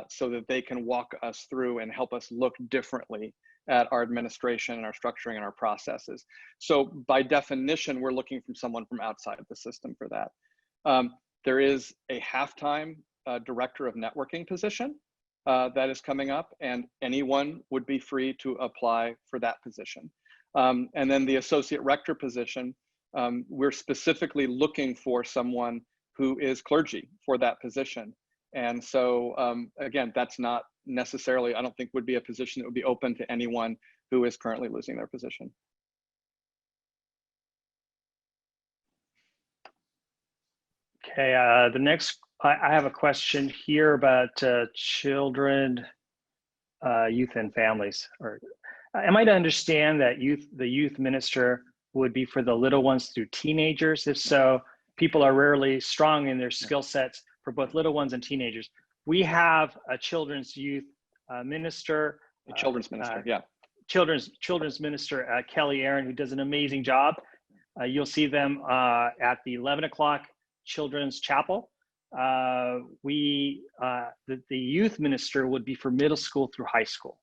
so that they can walk us through and help us look differently at our administration and our structuring and our processes. So by definition, we're looking for someone from outside the system for that. There is a half-time director of networking position that is coming up, and anyone would be free to apply for that position. And then the associate rector position, we're specifically looking for someone who is clergy for that position. And so again, that's not necessarily, I don't think would be a position that would be open to anyone who is currently losing their position. Okay, the next, I have a question here about children, youth and families. Or am I to understand that the youth minister would be for the little ones through teenagers? If so, people are rarely strong in their skill sets for both little ones and teenagers. We have a children's youth minister. A children's minister, yeah. Children's minister, Kelly Aaron, who does an amazing job. You'll see them at the 11 o'clock Children's Chapel. The youth minister would be for middle school through high school.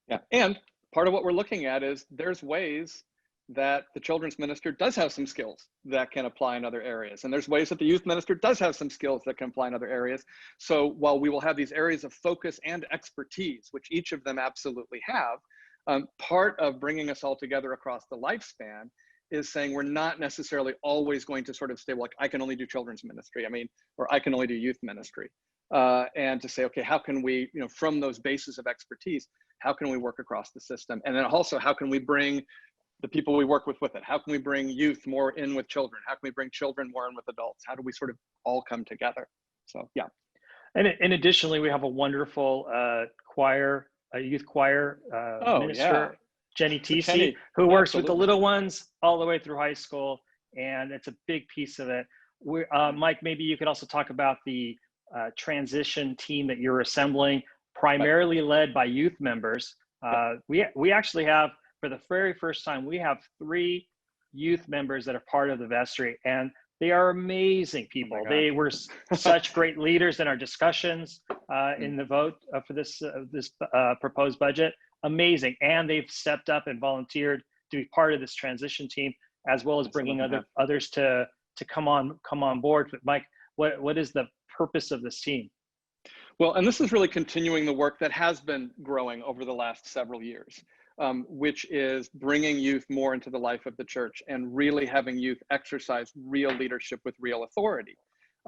Yeah, and part of what we're looking at is there's ways that the children's minister does have some skills that can apply in other areas. And there's ways that the youth minister does have some skills that can apply in other areas. So while we will have these areas of focus and expertise, which each of them absolutely have, part of bringing us all together across the lifespan is saying we're not necessarily always going to sort of stay like, I can only do children's ministry, or I can only do youth ministry. And to say, okay, how can we, from those bases of expertise, how can we work across the system? And then also, how can we bring the people we work with it? How can we bring youth more in with children? How can we bring children more in with adults? How do we sort of all come together? So, yeah. And additionally, we have a wonderful choir, a youth choir minister, yeah. Jenny TC, who works with the little ones all the way through high school. And it's a big piece of it. Mike, maybe you could also talk about the transition team that you're assembling, primarily led by youth members. We actually have, for the very first time, we have 3 youth members that are part of the vestry, and they are amazing people. They were such great leaders in our discussions in the vote for this proposed budget. Amazing, and they've stepped up and volunteered to be part of this transition team, as well as bringing others to come on board. But Mike, what is the purpose of this team? Well, and this is really continuing the work that has been growing over the last several years. Which is bringing youth more into the life of the church and really having youth exercise real leadership with real authority.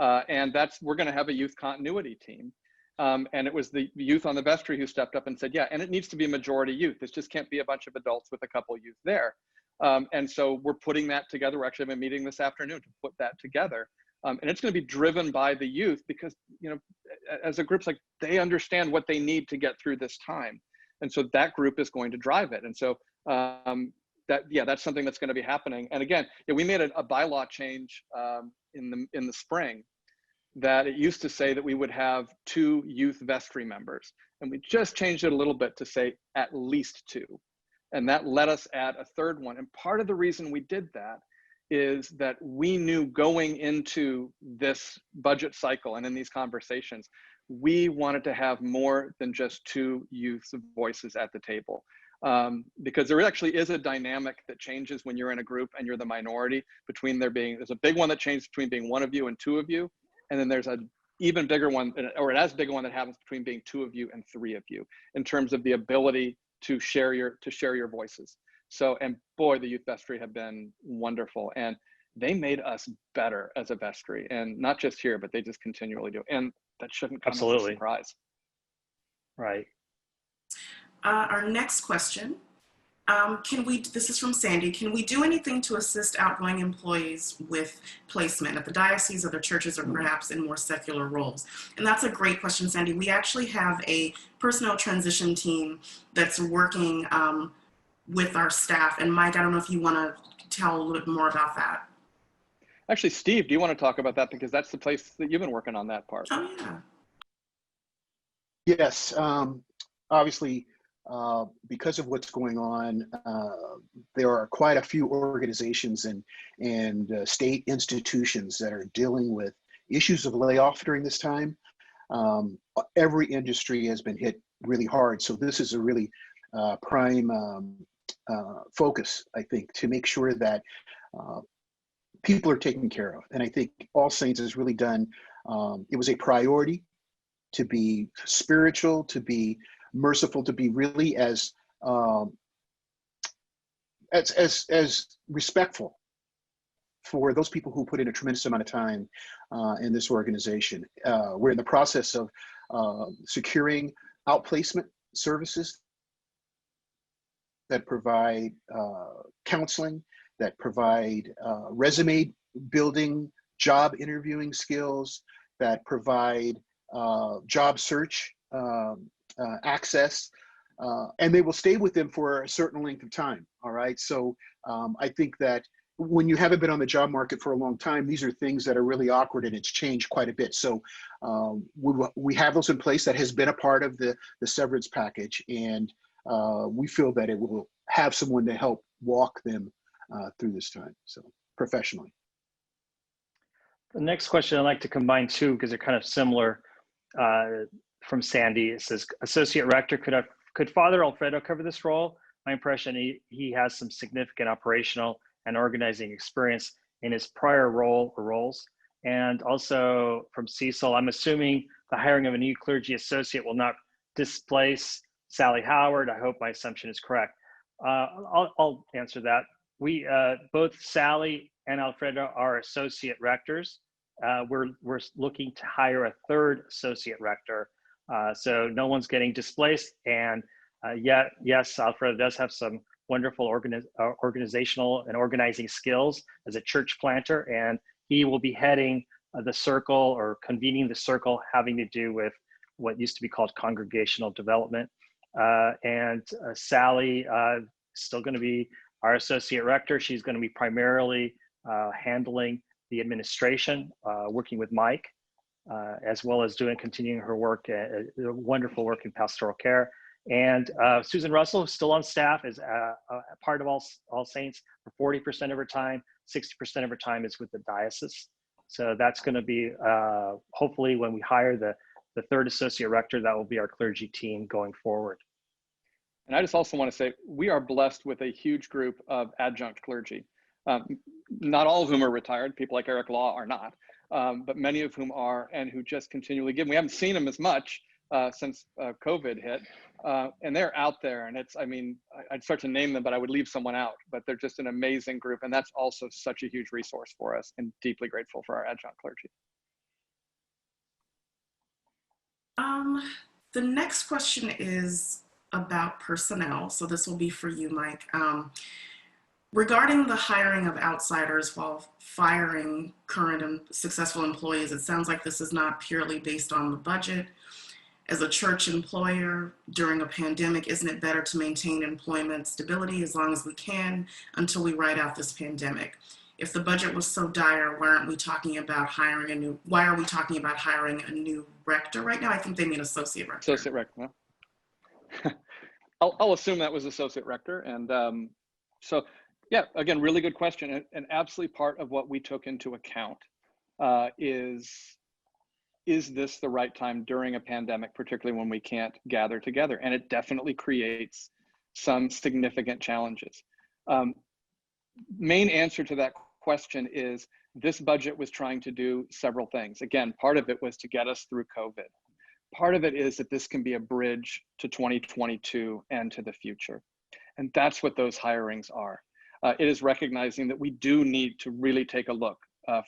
And we're going to have a youth continuity team. And it was the youth on the vestry who stepped up and said, yeah, and it needs to be a majority youth. This just can't be a bunch of adults with a couple of youth there. And so we're putting that together. We're actually having a meeting this afternoon to put that together. And it's going to be driven by the youth because, as a group, like they understand what they need to get through this time. And so that group is going to drive it. And so that's something that's going to be happening. And again, we made a bylaw change in the spring that it used to say that we would have 2 youth vestry members. And we just changed it a little bit to say at least 2. And that let us add a 3rd one. And part of the reason we did that is that we knew going into this budget cycle and in these conversations, we wanted to have more than just 2 youth voices at the table. Because there actually is a dynamic that changes when you're in a group and you're the minority there's a big one that changes between being 1 of you and 2 of you. And then there's an even bigger one, or an as big one that happens between being 2 of you and 3 of you in terms of the ability to share your voices. So, and boy, the youth vestry have been wonderful. And they made us better as a vestry, and not just here, but they just continually do. And that shouldn't come as a surprise. Right. Our next question, this is from Sandy, can we do anything to assist outgoing employees with placement at the diocese, other churches, or perhaps in more secular roles? And that's a great question, Sandy. We actually have a personnel transition team that's working with our staff. And Mike, I don't know if you want to tell a little bit more about that. Actually, Steve, do you want to talk about that? Because that's the place that you've been working on that part. Oh, yeah. Yes, obviously, because of what's going on, there are quite a few organizations and state institutions that are dealing with issues of layoff during this time. Every industry has been hit really hard, so this is a really prime focus, I think, to make sure that people are taken care of. And I think All Saints has really done, it was a priority to be spiritual, to be merciful, to be really as respectful for those people who put in a tremendous amount of time in this organization. We're in the process of securing outplacement services that provide counseling, that provide resume building, job interviewing skills, that provide job search access, and they will stay with them for a certain length of time. All right. So I think that when you haven't been on the job market for a long time, these are things that are really awkward, and it's changed quite a bit. So we have those in place. That has been a part of the severance package, and we feel that it will have someone to help walk them through this time, so professionally. The next question I'd like to combine two because they're kind of similar from Sandy. It says, Associate Rector, could Father Alfredo cover this role? My impression, he has some significant operational and organizing experience in his prior role or roles. And also from Cecil, I'm assuming the hiring of a new clergy associate will not displace Sally Howard. I hope my assumption is correct. I'll answer that. We both Sally and Alfredo are associate rectors. We're looking to hire a third associate rector, so no one's getting displaced. And yet, yes, Alfredo does have some wonderful organizational and organizing skills as a church planter, and he will be heading the circle or convening the circle having to do with what used to be called congregational development. Sally still going to be our associate rector. She's going to be primarily handling the administration, working with Mike, as well as continuing her work, wonderful work in pastoral care. And Susan Russell, who's still on staff, is a part of All Saints for 40% of her time. 60% of her time is with the diocese. So that's going to be, hopefully when we hire the third associate rector, that will be our clergy team going forward. And I just also want to say, we are blessed with a huge group of adjunct clergy. Not all of whom are retired. People like Eric Law are not, but many of whom are, and who just continually give. We haven't seen them as much since COVID hit, and they're out there. And I'd start to name them, but I would leave someone out. But they're just an amazing group, and that's also such a huge resource for us, and deeply grateful for our adjunct clergy. The next question is about personnel. So this will be for you, Mike. Regarding the hiring of outsiders while firing current and successful employees, it sounds like this is not purely based on the budget. As a church employer during a pandemic, isn't it better to maintain employment stability as long as we can until we ride out this pandemic? If the budget was so dire, why are we talking about hiring a new rector right now? I think they mean associate rector. Associate rector. No? I'll assume that was associate rector. And so, yeah, again, really good question. And absolutely part of what we took into account is this the right time during a pandemic, particularly when we can't gather together? And it definitely creates some significant challenges. Main answer to that question is this budget was trying to do several things. Again, part of it was to get us through COVID. Part of it is that this can be a bridge to 2022 and to the future. And that's what those hirings are. It is recognizing that we do need to really take a look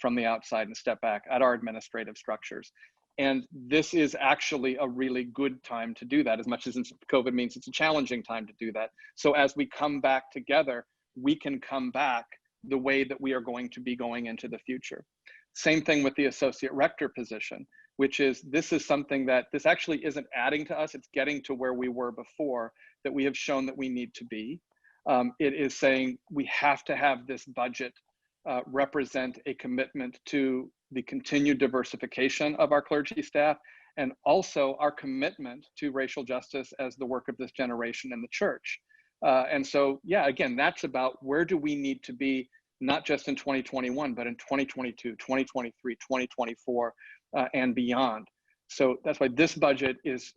from the outside and step back at our administrative structures. And this is actually a really good time to do that, as much as COVID means it's a challenging time to do that. So as we come back together, we can come back the way that we are going to be going into the future. Same thing with the associate rector position, which is, this is something that this actually isn't adding to us, it's getting to where we were before, that we have shown that we need to be. It is saying we have to have this budget represent a commitment to the continued diversification of our clergy staff, and also our commitment to racial justice as the work of this generation in the church. And so, yeah, again, that's about where do we need to be, not just in 2021, but in 2022, 2023, 2024, and beyond. So that's why this budget is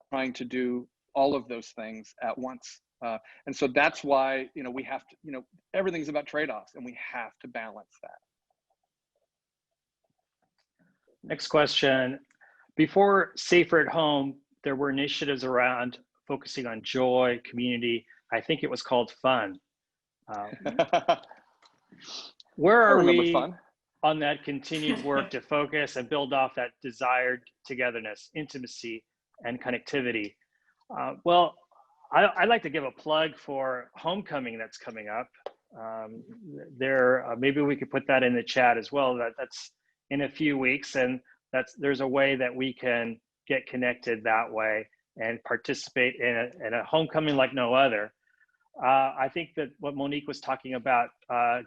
trying to do all of those things at once. And so that's why, we have to, everything's about trade-offs, and we have to balance that. Next question. Before Safer at Home, there were initiatives around focusing on joy, community. I think it was called fun. Where are we fun. on that continued work to focus and build off that desired togetherness, intimacy, and connectivity? Well, I'd like to give a plug for homecoming that's coming up. Maybe we could put that in the chat as well. That's in a few weeks, and there's a way that we can get connected that way and participate in a homecoming like no other. I think that what Monique was talking about,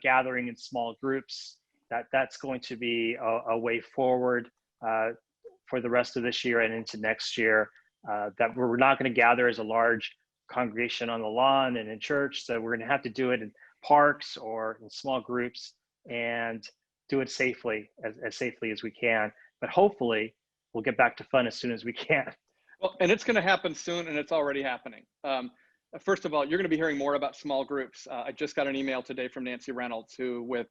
gathering in small groups, that's going to be a way forward for the rest of this year and into next year. That we're not going to gather as a large congregation on the lawn and in church, so we're going to have to do it in parks or in small groups and do it safely, as safely as we can. But hopefully, we'll get back to fun as soon as we can. Well, and it's going to happen soon, and it's already happening. First of all, you're going to be hearing more about small groups. I just got an email today from Nancy Reynolds, who with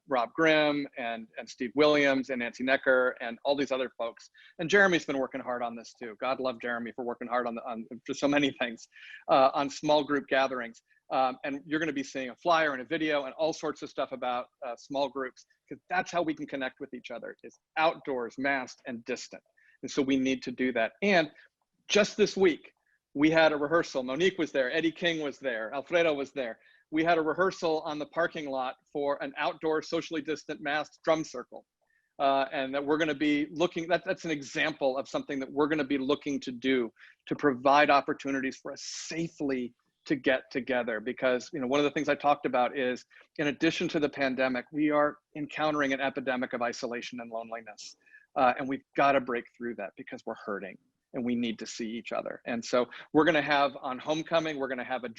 Rob Grimm and Steve Williams and Nancy Necker and all these other folks. And Jeremy's been working hard on this too. God love Jeremy for working hard on just so many things on small group gatherings. And you're going to be seeing a flyer and a video and all sorts of stuff about small groups, because that's how we can connect with each other, is outdoors, masked and distant. And so we need to do that. And just this week, we had a rehearsal. Monique was there, Eddie King was there, Alfredo was there. We had a rehearsal on the parking lot for an outdoor socially distant masked drum circle. And that we're gonna be looking, that's an example of something that we're gonna be looking to do to provide opportunities for us safely to get together. Because one of the things I talked about is, in addition to the pandemic, we are encountering an epidemic of isolation and loneliness. And we've gotta break through that, because we're hurting and we need to see each other. And so we're gonna have on homecoming, we're gonna have a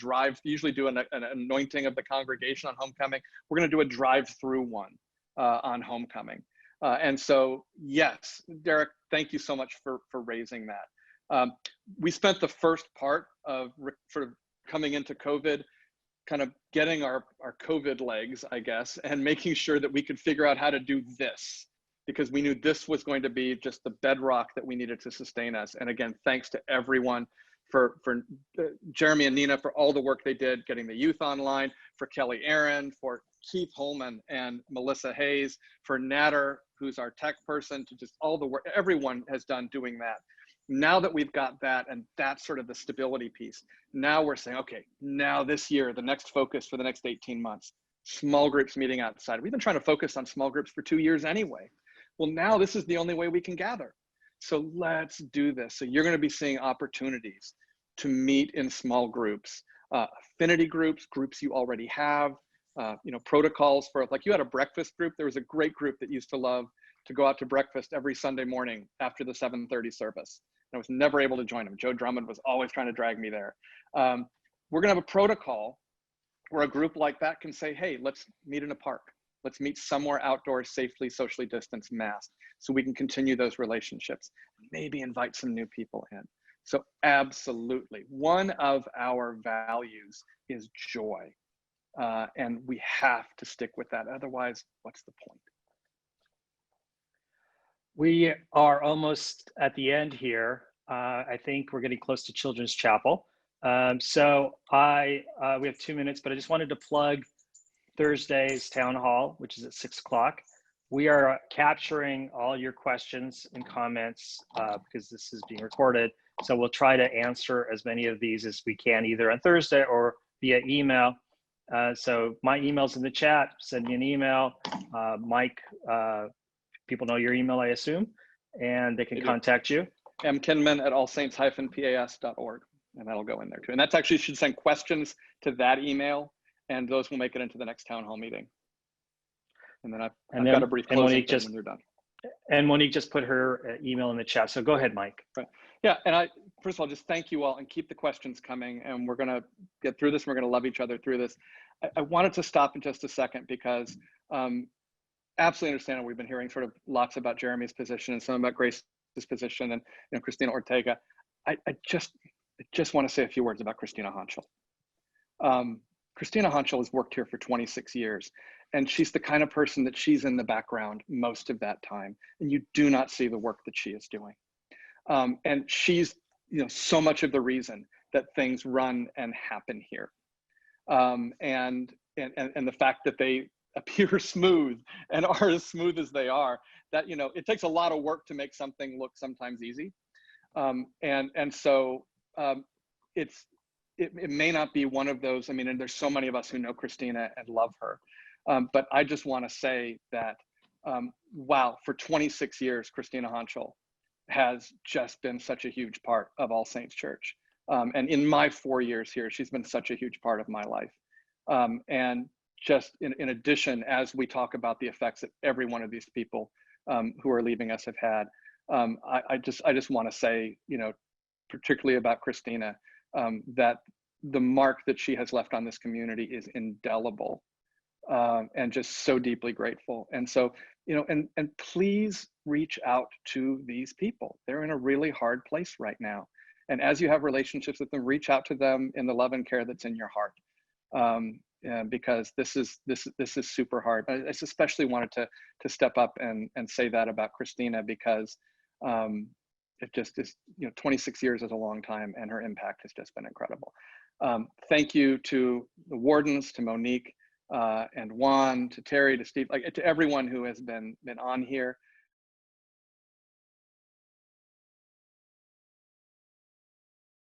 usually do an anointing of the congregation on homecoming. We're gonna do a drive-through one on homecoming. And so, yes, Derek, thank you so much for raising that. We spent the first part of sort of coming into COVID, kind of getting our COVID legs, I guess, and making sure that we could figure out how to do this, because we knew this was going to be just the bedrock that we needed to sustain us. And again, thanks to everyone, for Jeremy and Nina for all the work they did getting the youth online, for Kelly Aaron, for Keith Holman and Melissa Hayes, for Natter, who's our tech person, to just all the work everyone has done doing that. Now that we've got that, and that's sort of the stability piece, now we're saying, okay, now this year, the next focus for the next 18 months, small groups meeting outside. We've been trying to focus on small groups for 2 years anyway. Well, now this is the only way we can gather. So let's do this. So you're going to be seeing opportunities to meet in small groups, affinity groups, groups you already have, protocols for, like, you had a breakfast group. There was a great group that used to love to go out to breakfast every Sunday morning after the 7:30 service. And I was never able to join them. Joe Drummond was always trying to drag me there. We're going to have a protocol where a group like that can say, hey, let's meet in a park. Let's meet somewhere outdoors, safely, socially distanced, masked, so we can continue those relationships, maybe invite some new people in. So absolutely, one of our values is joy, and we have to stick with that. Otherwise, what's the point? We are almost at the end here. I think we're getting close to Children's Chapel. So we have 2 minutes, but I just wanted to plug Thursday's town hall, which is at 6 o'clock. We are capturing all your questions and comments because this is being recorded. So we'll try to answer as many of these as we can, either on Thursday or via email. So my email's in the chat. Send me an email. Mike, people know your email, I assume, and they can contact you. mkinman@allsaints-pas.org, and that'll go in there too. And that's actually, you should send questions to that email, and those will make it into the next town hall meeting. And then I've And got a brief closing Monique thing when you're done. And Monique just put her email in the chat. So go ahead, Mike. Right. Yeah, and first of all, just thank you all and keep the questions coming. And we're going to get through this. We're going to love each other through this. I wanted to stop in just a second because absolutely understand we've been hearing sort of lots about Jeremy's position and some about Grace's position and Christina Ortega. I just want to say a few words about Christina Hanschel. Christina Hanschel has worked here for 26 years, and she's the kind of person that she's in the background most of that time, and you do not see the work that she is doing. And she's so much of the reason that things run and happen here. And the fact that they appear smooth and are as smooth as they are, that it takes a lot of work to make something look sometimes easy. So it may not be one of those. I mean, and there's so many of us who know Christina and love her, but I just want to say that wow, for 26 years, Christina Hanschel has just been such a huge part of All Saints Church. And in my 4 years here, she's been such a huge part of my life. And just in addition, as we talk about the effects that every one of these people who are leaving us have had, I just want to say, particularly about Christina, that the mark that she has left on this community is indelible, and just so deeply grateful. And so, and please reach out to these people. They're in a really hard place right now. And as you have relationships with them, reach out to them in the love and care that's in your heart. Because this is super hard. I especially wanted to step up and say that about Christina, because it just is, 26 years is a long time, and her impact has just been incredible. Thank you to the wardens, to Monique, and Juan, to Terry, to Steve, to everyone who has been on here.